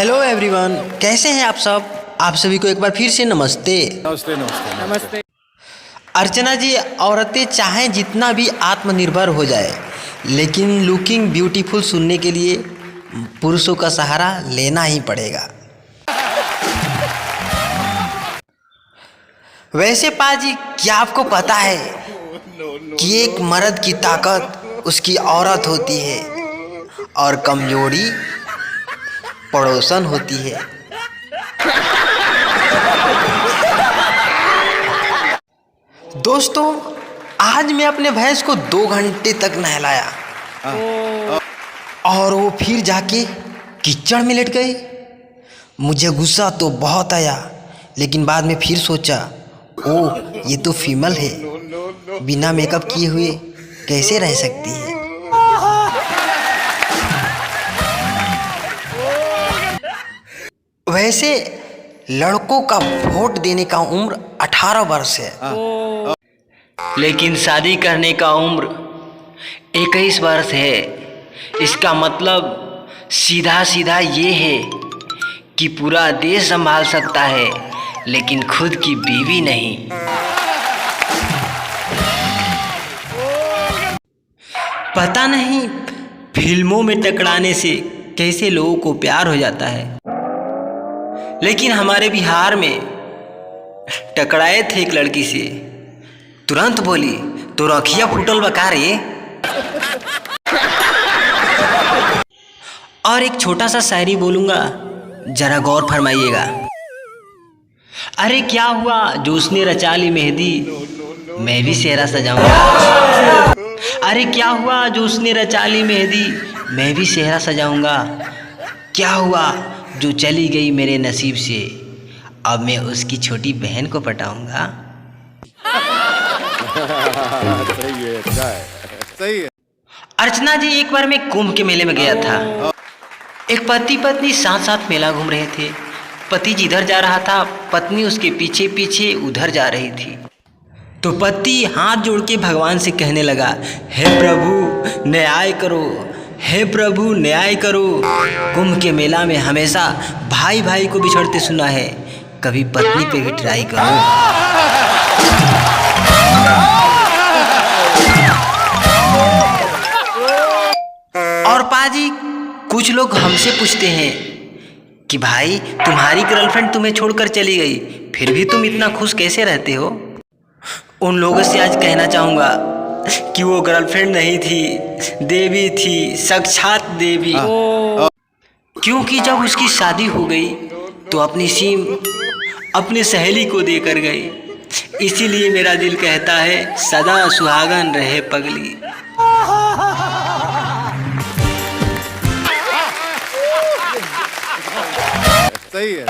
Hello everyone, कैसे हैं आप सब। आप सभी को एक बार फिर से नमस्ते। नमस्ते नमस्ते नमस्ते। अर्चना जी, औरतें चाहें जितना भी आत्मनिर्भर हो जाए, लेकिन लुकिंग ब्यूटीफुल सुनने के लिए पुरुषों का सहारा लेना ही पड़ेगा। वैसे पाजी, क्या आपको पता है कि एक मर्द की ताकत उसकी औरत होती है और कमजोरी पड़ोसन होती है। दोस्तों, आज मैं अपने भैंस को 2 घंटे तक नहलाया और वो फिर जाके कीचड़ में लेट गई। मुझे गुस्सा तो बहुत आया, लेकिन बाद में फिर सोचा, ओह ये तो फीमेल है, बिना मेकअप किए हुए कैसे रह सकती है। वैसे लड़कों का वोट देने का उम्र 18 वर्ष है, लेकिन शादी करने का उम्र 21 वर्ष है। इसका मतलब सीधा सीधा ये है कि पूरा देश संभाल सकता है, लेकिन खुद की बीवी नहीं। पता नहीं फिल्मों में टकराने से कैसे लोगों को प्यार हो जाता है, लेकिन हमारे बिहार में टकराए थे एक लड़की से, तुरंत बोली तो रखिया फूटल बका रे। और एक छोटा सा शायरी बोलूंगा, जरा गौर फरमाइएगा। अरे क्या हुआ जो उसने रचा ली मेहंदी, मैं भी सेहरा सजाऊंगा। अरे क्या हुआ जो उसने रचा ली मेहंदी, मैं भी सेहरा सजाऊंगा। क्या हुआ जो चली गई मेरे नसीब से, अब मैं उसकी छोटी बहन को पटाऊंगा। सही है, अच्छा है, सही है। अर्चना जी, एक बार मैं कुंभ के मेले में गया था। एक पति पत्नी साथ साथ मेला घूम रहे थे। पति जिधर जा रहा था, पत्नी उसके पीछे पीछे उधर जा रही थी। तो पति हाथ जोड़ के भगवान से कहने लगा, हे प्रभु न्याय करो, हे प्रभु न्याय करो। कुंभ के मेला में हमेशा भाई भाई को बिछड़ते सुना है, कभी पत्नी पे भी ट्राई करो। और पाजी, कुछ लोग हमसे पूछते हैं कि भाई तुम्हारी गर्लफ्रेंड तुम्हें छोड़कर चली गई, फिर भी तुम इतना खुश कैसे रहते हो। उन लोगों से आज कहना चाहूँगा कि वो गर्लफ्रेंड नहीं थी, देवी थी, साक्षात देवी। क्योंकि जब उसकी शादी हो गई तो अपनी सिम अपने सहेली को देकर गई। इसीलिए मेरा दिल कहता है, सदा सुहागन रहे पगली। सही है।